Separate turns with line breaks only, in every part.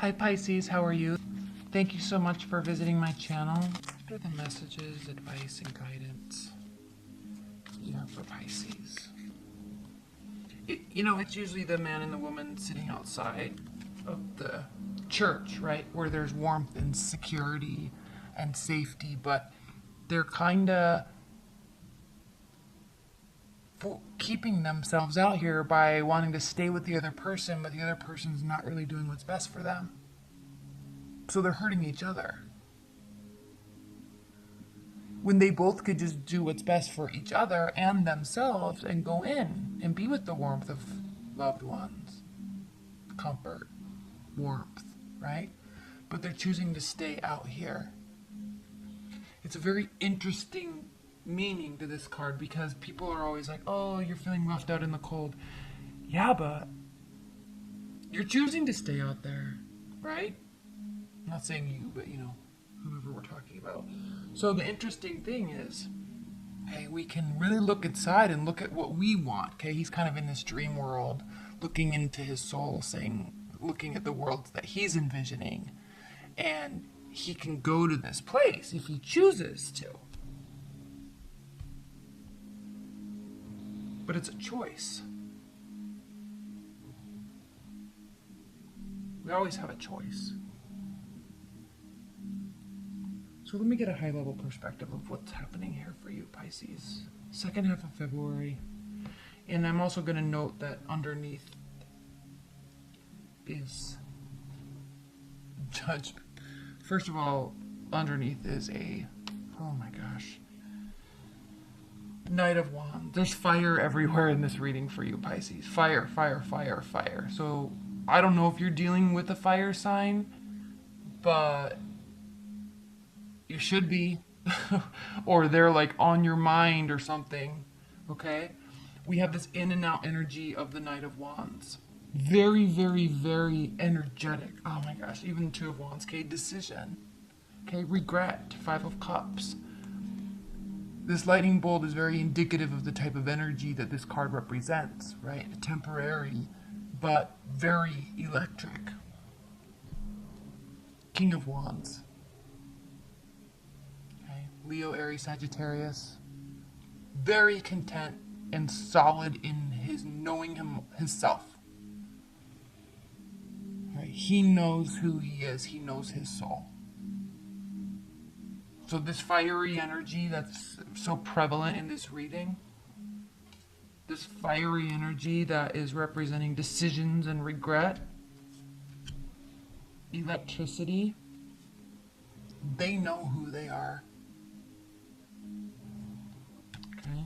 Hi Pisces, how are you? Thank you so much for visiting my channel. What are the messages, advice, and guidance here for Pisces? It's usually the man and the woman sitting outside of the church, right? Where there's warmth and security and safety, but they're kind of keeping themselves out here by wanting to stay with the other person, but the other person's not really doing what's best for them. So they're hurting each other. When they both could just do what's best for each other and themselves and go in and be with the warmth of loved ones. Comfort, warmth, right? But they're choosing to stay out here. It's a very interesting meaning to this card because people are always like, oh, you're feeling left out in the cold. Yeah, but you're choosing to stay out there, right? I'm not saying you, but whoever we're talking about. So the interesting thing is, hey, we can really look inside and look at what we want. Okay, he's kind of in this dream world, looking into his soul, looking at the worlds that he's envisioning, and he can go to this place if he chooses to. But it's a choice. We always have a choice. So let me get a high-level perspective of what's happening here for you, Pisces. Second half of February. And I'm also going to note that underneath is Judgment. First of all, underneath is oh my gosh, Knight of Wands. There's fire everywhere in this reading for you, Pisces. Fire, fire, fire, fire. So I don't know if you're dealing with a fire sign, but you should be. Or they're like on your mind or something. Okay? We have this in and out energy of the Knight of Wands. Very, very, very energetic. Oh my gosh, even Two of Wands. Okay, decision. Okay, regret. Five of Cups. This lightning bolt is very indicative of the type of energy that this card represents, right? Temporary, but very electric. King of Wands. Okay. Leo, Aries, Sagittarius. Very content and solid in his knowing himself. Right? He knows who he is. He knows his soul. So this fiery energy that's so prevalent in this reading, this fiery energy that is representing decisions and regret, electricity, they know who they are. Okay.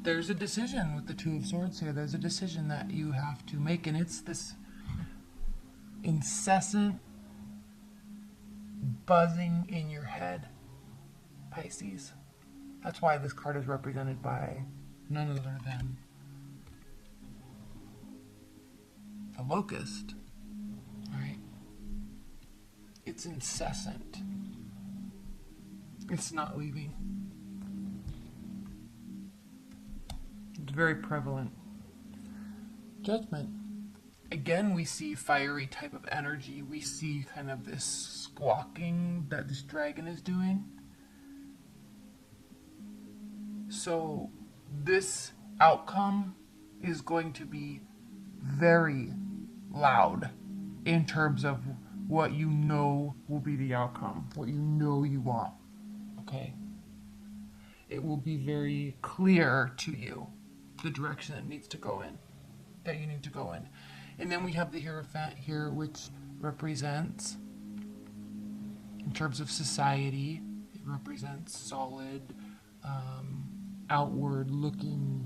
There's a decision with the Two of Swords here. There's a decision that you have to make, and it's this incessant buzzing in your head, Pisces. That's why this card is represented by none other than the locust, right? It's incessant. It's not leaving. It's very prevalent. Judgment. Again, we see fiery type of energy. We see kind of this squawking that this dragon is doing. So this outcome is going to be very loud in terms of what you know will be the outcome, what you know you want, okay? It will be very clear to you the direction that needs to go in, that you need to go in. And then we have the Hierophant here, which represents, in terms of society, it represents solid, outward looking,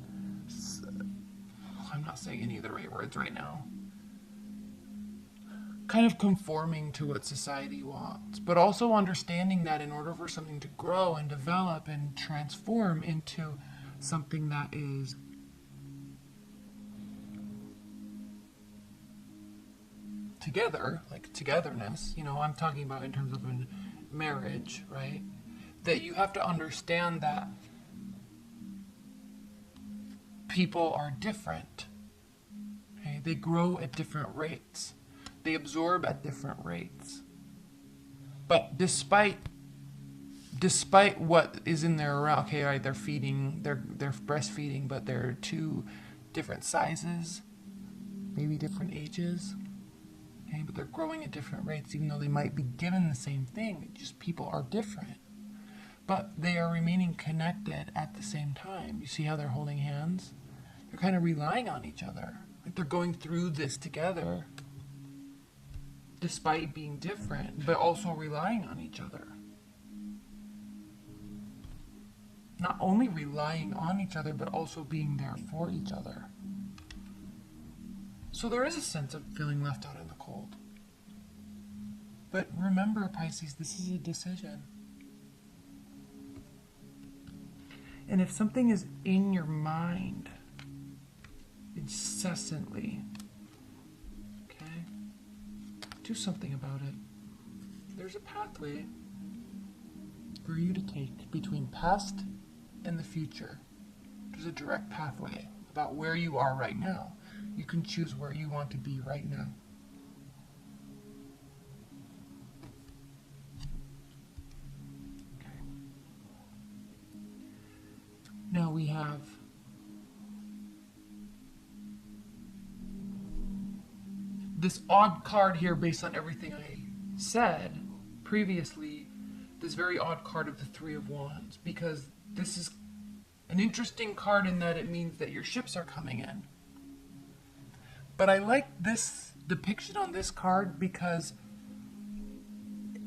I'm not saying any of the right words right now, kind of conforming to what society wants, but also understanding that in order for something to grow and develop and transform into something that is together, like togetherness, I'm talking about in terms of a marriage, right? That you have to understand that people are different. Okay? They grow at different rates. They absorb at different rates. But despite what is in there around, okay, right, they're feeding, they're breastfeeding, but they're two different sizes, maybe different ages. Okay, but they're growing at different rates, even though they might be given the same thing. Just people are different. But they are remaining connected at the same time. You see how they're holding hands? They're kind of relying on each other. Like they're going through this together, despite being different, but also relying on each other. Not only relying on each other, but also being there for each other. So there is a sense of feeling left out in the cold. But remember, Pisces, this is a decision. And if something is in your mind incessantly, okay, do something about it. There's a pathway for you to take between past and the future. There's a direct pathway about where you are right now. You can choose where you want to be right now. Okay. Now we have this odd card here based on everything I said previously, this very odd card of the Three of Wands, because this is an interesting card in that it means that your ships are coming in. But I like this depiction on this card because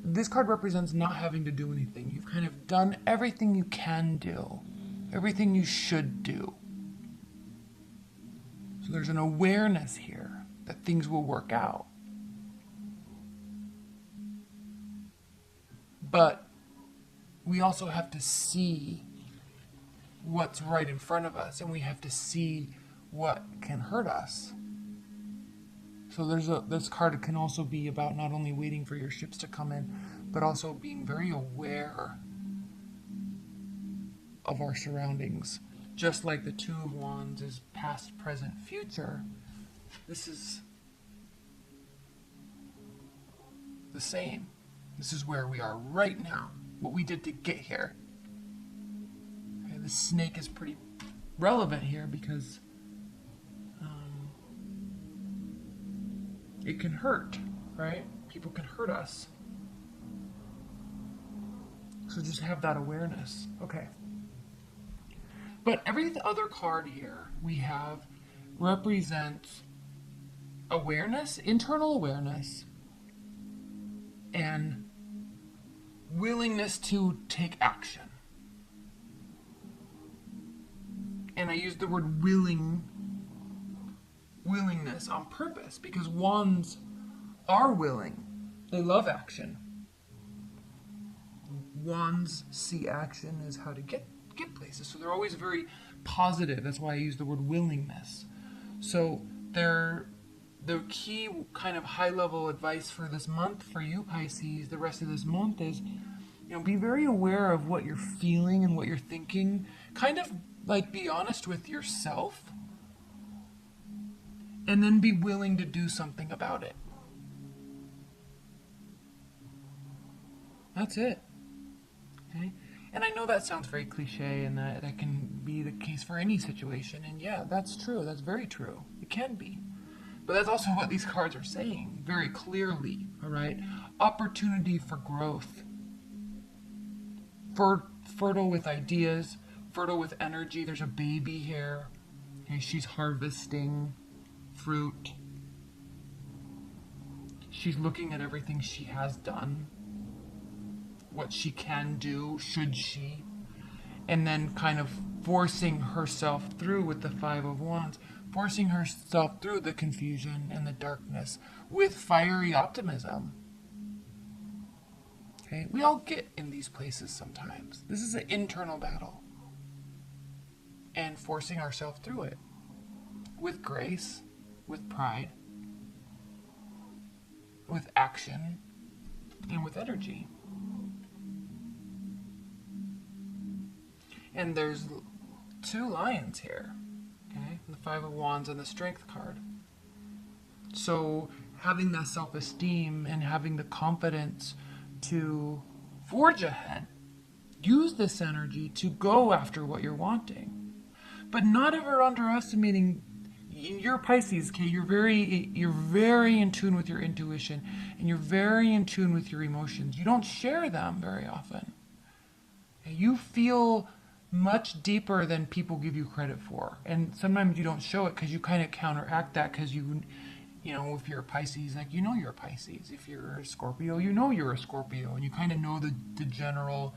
this card represents not having to do anything. You've kind of done everything you can do, everything you should do. So there's an awareness here that things will work out. But we also have to see what's right in front of us, and we have to see what can hurt us. So this card can also be about not only waiting for your ships to come in, but also being very aware of our surroundings. Just like the Two of Wands is past, present, future, this is the same. This is where we are right now, what we did to get here. Okay, the snake is pretty relevant here because it can hurt, right? People can hurt us. So just have that awareness. Okay. But every other card here we have represents awareness, internal awareness, and willingness to take action. And I use the word willingness on purpose because wands are willing. They love action. Wands see action as how to get places. So they're always very positive. That's why I use the word willingness. So the key kind of high-level advice for this month for you, Pisces, the rest of this month is, be very aware of what you're feeling and what you're thinking. Kind of like be honest with yourself. And then be willing to do something about it. That's it. Okay? And I know that sounds very cliche and that can be the case for any situation. And yeah, that's true. That's very true. It can be. But that's also what these cards are saying very clearly. All right? Opportunity for growth. Fertile with ideas. Fertile with energy. There's a baby here. Okay, she's harvesting fruit. She's looking at everything she has done, what she can do, should she, and then kind of forcing herself through with the Five of Wands, forcing herself through the confusion and the darkness with fiery optimism. Okay, we all get in these places sometimes. This is an internal battle, and forcing ourselves through it with grace, with pride, with action, and with energy. And there's two lions here, okay? The Five of Wands and the Strength card. So having that self-esteem and having the confidence to forge ahead, use this energy to go after what you're wanting, but not ever underestimating. You're Pisces, okay? You're very in tune with your intuition, and you're very in tune with your emotions. You don't share them very often. You feel much deeper than people give you credit for, and sometimes you don't show it because you kind of counteract that because you know, if you're a Pisces, like, you know you're a Pisces. If you're a Scorpio, you know you're a Scorpio, and you kind of know the general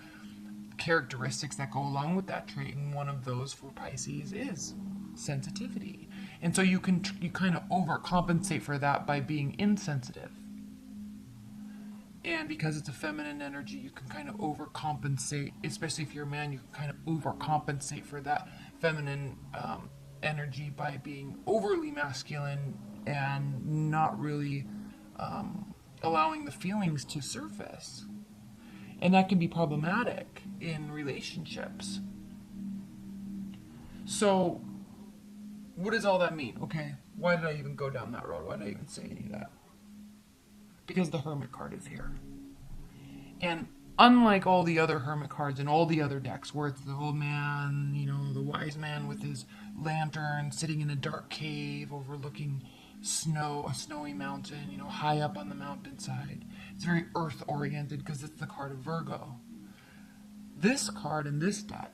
characteristics that go along with that trait, and one of those for Pisces is sensitivity. And so you kind of overcompensate for that by being insensitive. And because it's a feminine energy, you can kind of overcompensate, especially if you're a man, you can kind of overcompensate for that feminine energy by being overly masculine and not really allowing the feelings to surface. And that can be problematic in relationships. So, what does all that mean? Okay, why did I even go down that road? Why did I even say any of that? Because the Hermit card is here. And unlike all the other Hermit cards and all the other decks, where it's the old man, you know, the wise man with his lantern sitting in a dark cave overlooking a snowy mountain, you know, high up on the mountainside. It's very earth-oriented because it's the card of Virgo. This card in this deck,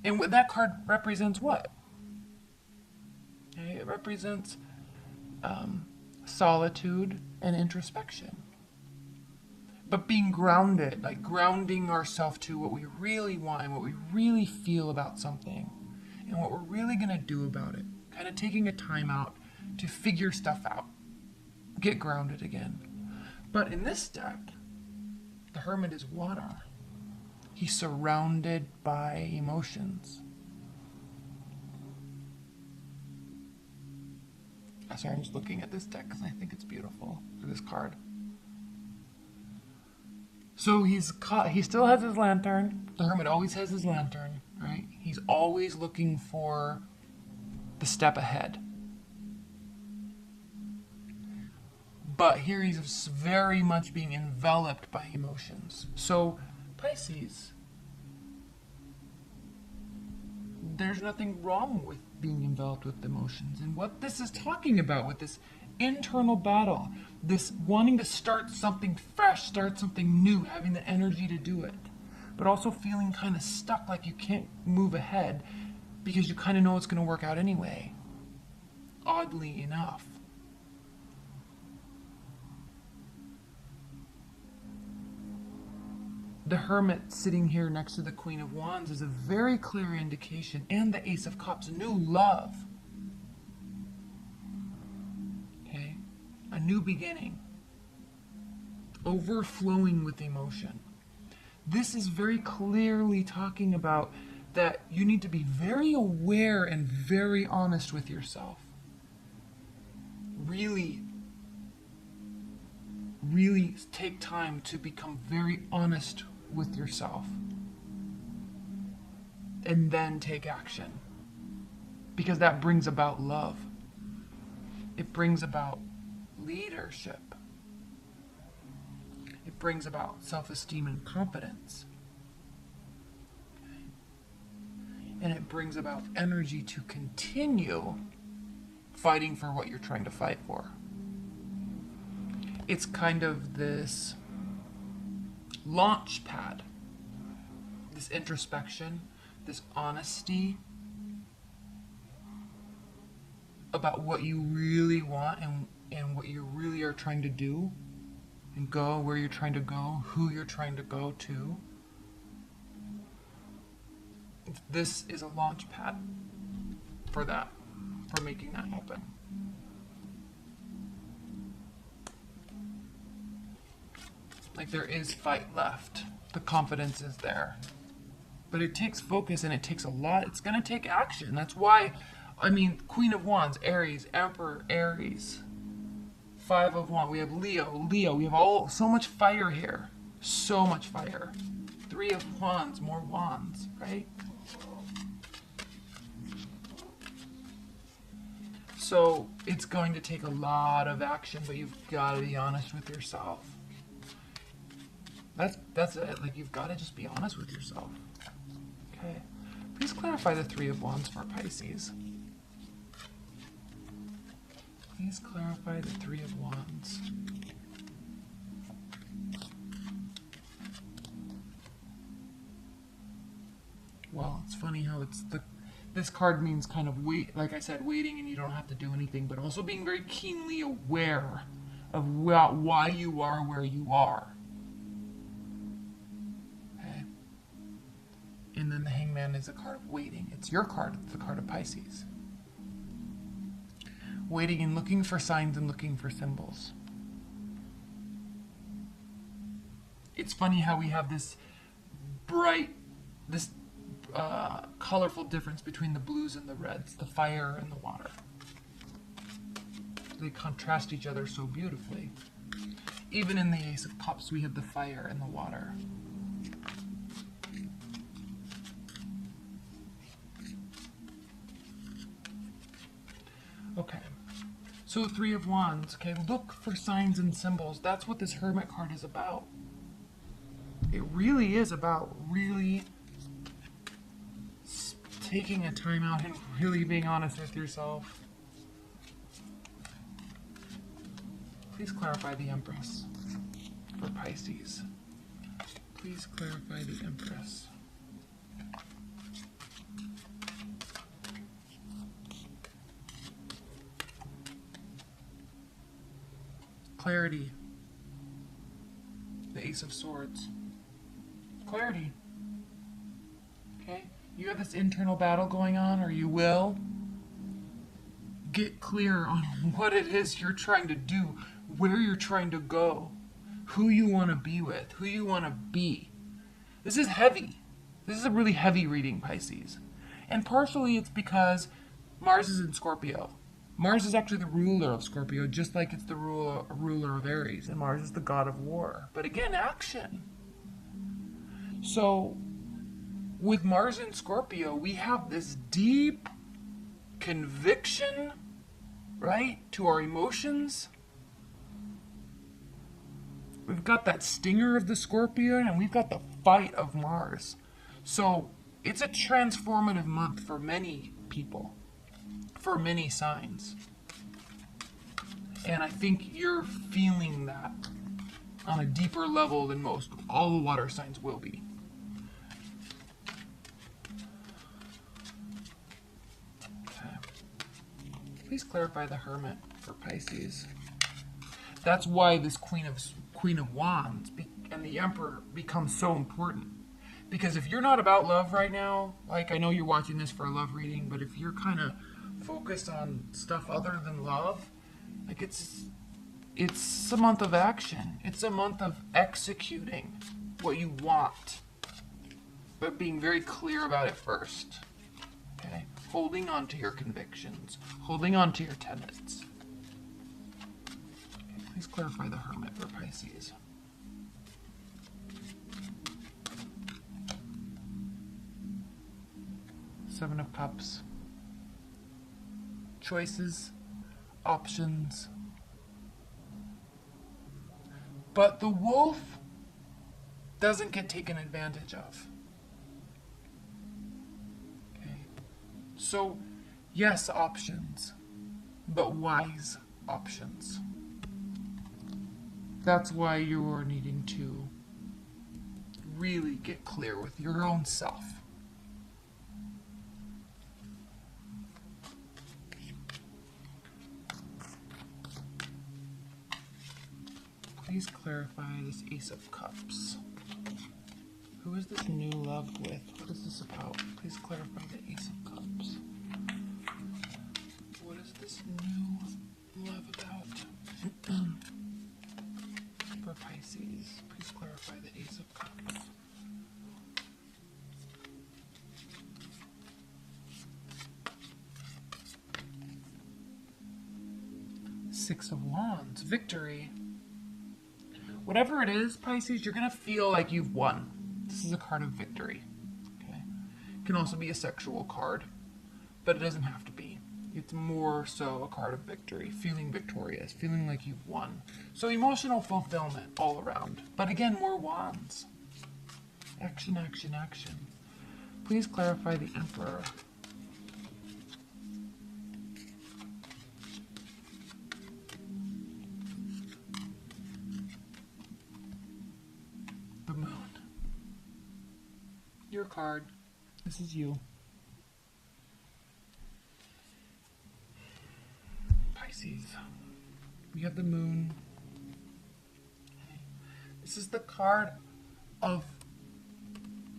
and what that card represents what? Okay, it represents solitude and introspection. But being grounded, like grounding ourselves to what we really want and what we really feel about something and what we're really going to do about it. Kind of taking a time out to figure stuff out. Get grounded again. But in this deck, the Hermit is water. He's surrounded by emotions. Sorry, I'm just looking at this deck because I think it's beautiful, this card. So he still has his lantern. The Hermit always has his lantern, right? He's always looking for the step ahead. But here he's very much being enveloped by emotions. So, Pisces, there's nothing wrong with being enveloped with emotions. And what this is talking about with this internal battle, this wanting to start something fresh, start something new, having the energy to do it, but also feeling kind of stuck, like you can't move ahead because you kind of know it's going to work out anyway. Oddly enough. The Hermit sitting here next to the Queen of Wands is a very clear indication, and the Ace of Cups, new love. Okay? A new beginning. Overflowing with emotion. This is very clearly talking about that you need to be very aware and very honest with yourself. Really take time to become very honest with yourself. And then take action. Because that brings about love. It brings about leadership. It brings about self-esteem and confidence. Okay. And it brings about energy to continue fighting for what you're trying to fight for. It's kind of this launch pad, this introspection, this honesty about what you really want and what you really are trying to do and go where you're trying to go, who you're trying to go to. This is a launch pad for that, for making that happen. Like, there is fight left. The confidence is there. But it takes focus and it takes a lot. It's going to take action. That's why, I mean, Queen of Wands, Aries, Emperor, Aries. 5 of Wands. We have Leo. We have so much fire here. So much fire. 3 of Wands, more wands, right? So it's going to take a lot of action, but you've got to be honest with yourself. That's it. Like, you've got to just be honest with yourself. Okay. Please clarify the Three of Wands for Pisces. Please clarify the Three of Wands. Well, it's funny how this card means kind of wait, like I said, waiting and you don't have to do anything, but also being very keenly aware of why you are where you are. Okay. And then the Hangman is a card of waiting. It's your card. It's the card of Pisces. Waiting and looking for signs and looking for symbols. It's funny how we have this colorful difference between the blues and the reds, the fire and the water. They contrast each other so beautifully. Even in the Ace of Cups, we have the fire and the water. Okay, so Three of Wands. Okay, look for signs and symbols. That's what this Hermit card is about. It really is about really taking a time out and really being honest with yourself. Please clarify the Empress for Pisces. Please clarify the Empress. Clarity. The Ace of Swords. Clarity. Okay? You have this internal battle going on, or you will. Get clear on what it is you're trying to do, where you're trying to go, who you want to be with, who you want to be. This is heavy. This is a really heavy reading, Pisces. And partially it's because Mars is in Scorpio. Mars is actually the ruler of Scorpio, just like it's the ruler of Aries, and Mars is the god of war. But again, action. So, with Mars in Scorpio, we have this deep conviction, right, to our emotions. We've got that stinger of the Scorpion, and we've got the fight of Mars. So, it's a transformative month for many people, for many signs. And I think you're feeling that on a deeper level than most. All the water signs will be. Please clarify the Hermit for Pisces. That's why this Queen of Wands and the Emperor becomes so important. Because if you're not about love right now, like I know you're watching this for a love reading, but if you're kind of focused on stuff other than love, like it's a month of action. It's a month of executing what you want, but being very clear about it first. Okay? Holding on to your convictions, holding on to your tenets. Okay, please clarify the Hermit for Pisces. Seven of Cups. Choices, options. But the wolf doesn't get taken advantage of. So, yes, options, but wise options. That's why you're needing to really get clear with your own self. Please clarify this Ace of Cups. Who is this new love with? What is this about? Please clarify the Ace of Cups. What is this new love about? For Pisces, please clarify the Ace of Cups. Six of Wands, victory. Whatever it is, Pisces, you're going to feel like you've won. This is a card of victory. Okay? It can also be a sexual card, but it doesn't have to be. It's more so a card of victory, feeling victorious, feeling like you've won. So emotional fulfillment all around. But again, more wands. Action, action, action. Please clarify the Emperor. The Moon. Your card. This is you. Pisces. We have the Moon. This is the card of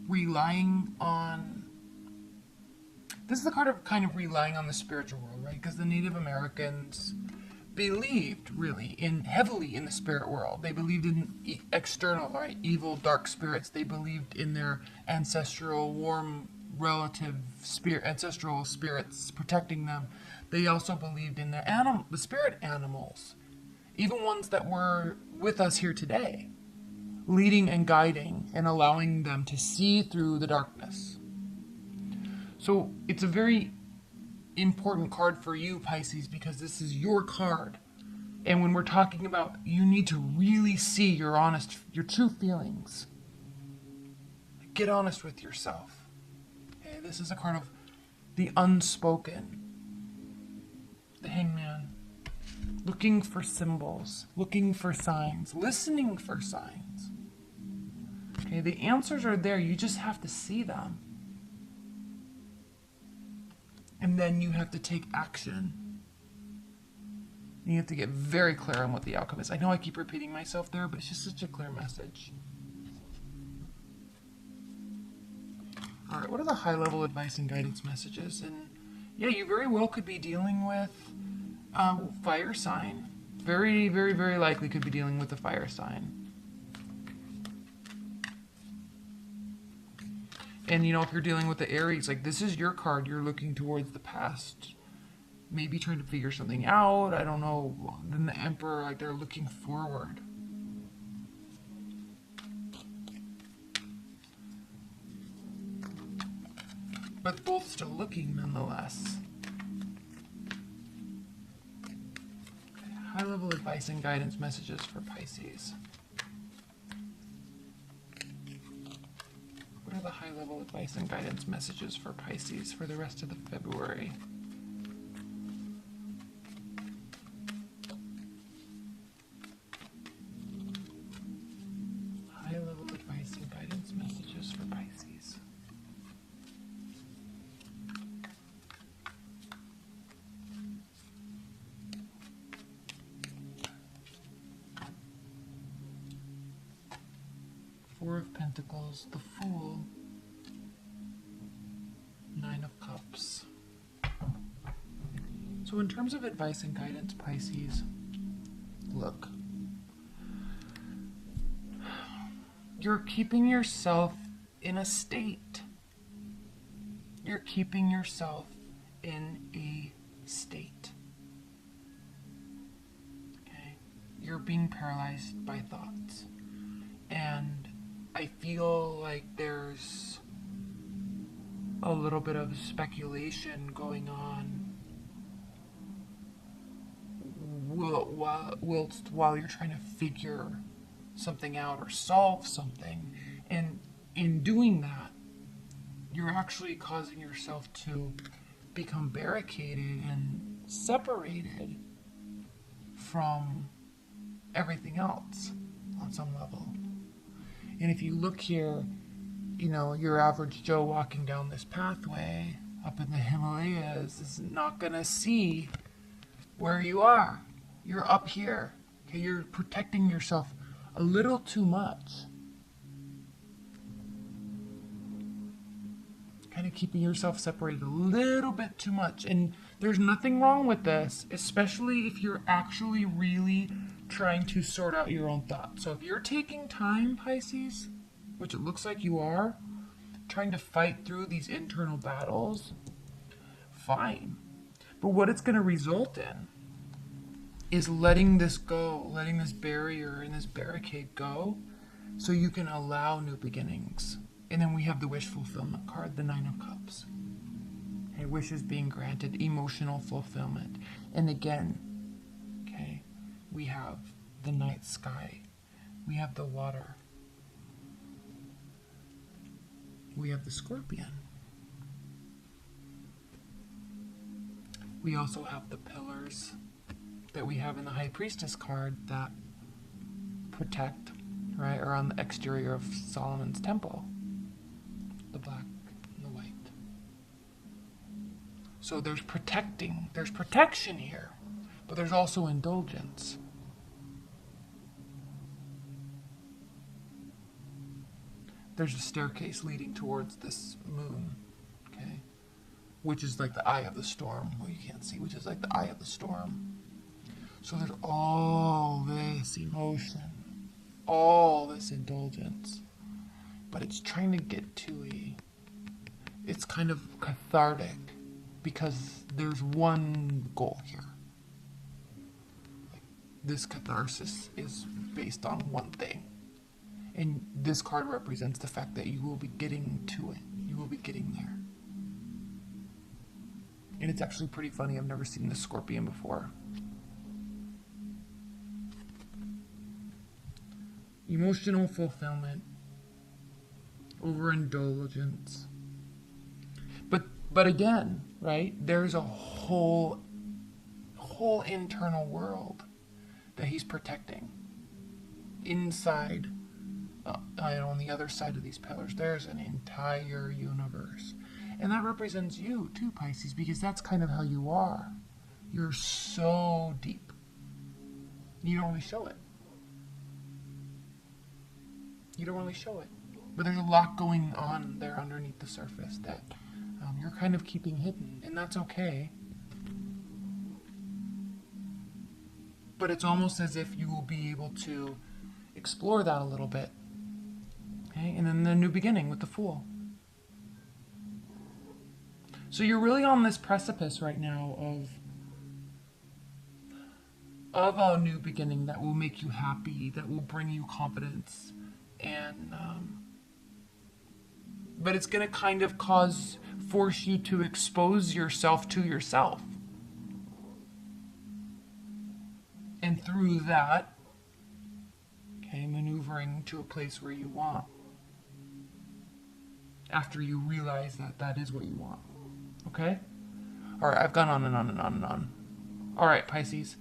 relying on... This is the card of kind of relying on the spiritual world, right? Because the Native Americans believed really heavily in the spirit world. They believed in external, right, evil, dark spirits. They believed in their ancestral, warm, relative ancestral spirits protecting them. They also believed in the spirit animals, even ones that were with us here today, leading and guiding and allowing them to see through the darkness. So it's a very important card for you, Pisces, because this is your card. And when we're talking about, you need to really see your true feelings. Get honest with yourself. Okay, this is a card of the unspoken. The Hangman. Looking for symbols, looking for signs, listening for signs. Okay, the answers are there, you just have to see them. And then you have to take action. You have to get very clear on what the outcome is. I know I keep repeating myself there, but it's just such a clear message. All right, what are the high-level advice and guidance messages? And yeah, you very well could be dealing with fire sign. Very, very, very likely could be dealing with a fire sign. And, you know, if you're dealing with the Aries, like, this is your card. You're looking towards the past. Maybe trying to figure something out. I don't know. Then the Emperor, like, they're looking forward. But both still looking, nonetheless. Okay, high-level advice and guidance messages for Pisces. What are the high-level advice and guidance messages for Pisces for the rest of the February? High-level advice and guidance messages for Pisces. Four of Pentacles, the Fool, Nine of Cups. So in terms of advice and guidance, Pisces, look, you're keeping yourself in a state. You're keeping yourself in a state. Okay? You're being paralyzed by thoughts. And I feel like there's a little bit of speculation going on while you're trying to figure something out or solve something. And in doing that, you're actually causing yourself to become barricaded and separated from everything else on some level. And if you look here, you know, your average Joe walking down this pathway up in the Himalayas is not going to see where you are. You're up here. Okay, you're protecting yourself a little too much. Kind of keeping yourself separated a little bit too much. And there's nothing wrong with this, especially if you're actually really trying to sort out your own thoughts. So if you're taking time, Pisces, which it looks like you are, trying to fight through these internal battles, fine. But what it's going to result in is letting this go, letting this barrier and this barricade go, so you can allow new beginnings. And then we have the wish fulfillment card, the Nine of Cups. Okay, wishes being granted, emotional fulfillment. And again, okay, we have the night sky. We have the water. We have the scorpion. We also have the pillars that we have in the High Priestess card that protect, right, or on the exterior of Solomon's temple. The black and the white. So there's protection here, but there's also indulgence. There's a staircase leading towards this moon, okay? Which is like the eye of the storm. Well, you can't see, which is like the eye of the storm. So there's all this emotion, all this indulgence, but it's trying to get to it's kind of cathartic because there's one goal here. Like, this catharsis is based on one thing. And this card represents the fact that you will be getting to it. You will be getting there. And it's actually pretty funny. I've never seen this scorpion before. Emotional fulfillment. Overindulgence. But again, right? There's a whole internal world that he's protecting. Inside, on the other side of these pillars, there's an entire universe. And that represents you too, Pisces, because that's kind of how you are. You're so deep. You don't really show it. You don't really show it. But there's a lot going on there underneath the surface that you're kind of keeping hidden, and that's okay. But it's almost as if you will be able to explore that a little bit. Okay? And then the new beginning with the Fool. So you're really on this precipice right now of a new beginning that will make you happy, that will bring you confidence, and but it's going to kind of force you to expose yourself to yourself, and through that, okay, maneuvering to a place where you want, after you realize that that is what you want. Okay? All right, I've gone on and on and on and on. All right, Pisces.